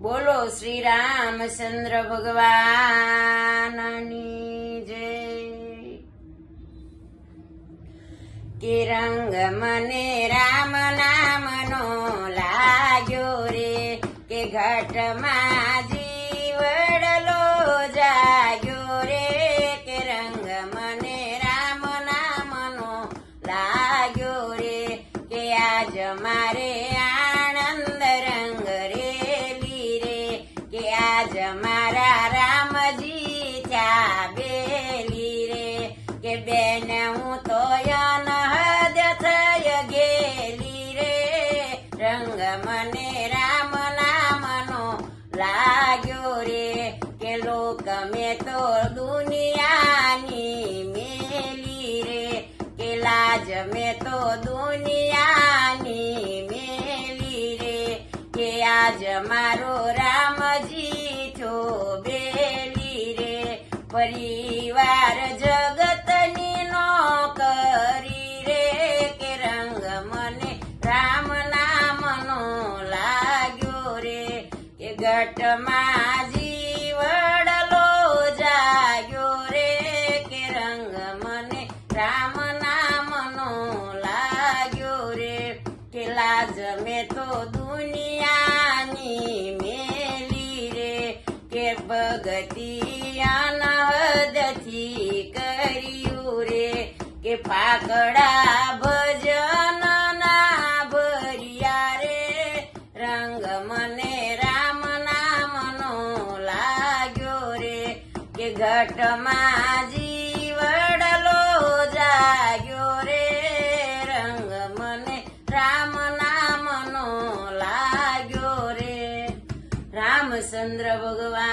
બોલો શ્રી રામચંદ્ર ભગવાનની જય। કે રંગ મને રામ નામનો લાગ્યો રે, કે ઘટમાં જીવડલો જાગ્યો રે, કે રંગ મને રામ નામનો લાગ્યો રે, કે આજ મારે આનંદ રંગ રેલી રે, કે આજ મારા રામજી ત્યાં બેલી રે, કે બેન હું તો અનહદ થઈ ગેલી રે, રંગ મને રામ નામનો લાગ્યો રે, કે લોક મેં તો દુનિયાની મેલી રે, કે લાજ મેં તો દુનિયાની મેલી રે, કે આજ મારો રામજી છો બેલી રે, પરિવાર જગતની નોકરી રે, કે રંગ મને રામ નામનો લાગ્યો રે, કે ઘટમાં જીવડલો જાગ્યો રે, કે રંગ મને રામ નામનો લાગ્યો રે, કે લાજ મેં તો દુનિયાની મેલી રે, કે ભગતિ અનહદથી કર્યું રે, કે પાકડા ભજન ના ભર્યા રે, રંગ મને રામ નામનો લાગ્યો રે, કે ઘટમાં જીવડલો જાગ્યો રે, રંગ મને રામ નામનો લાગ્યો રે। રામચંદ્ર ભગવાનની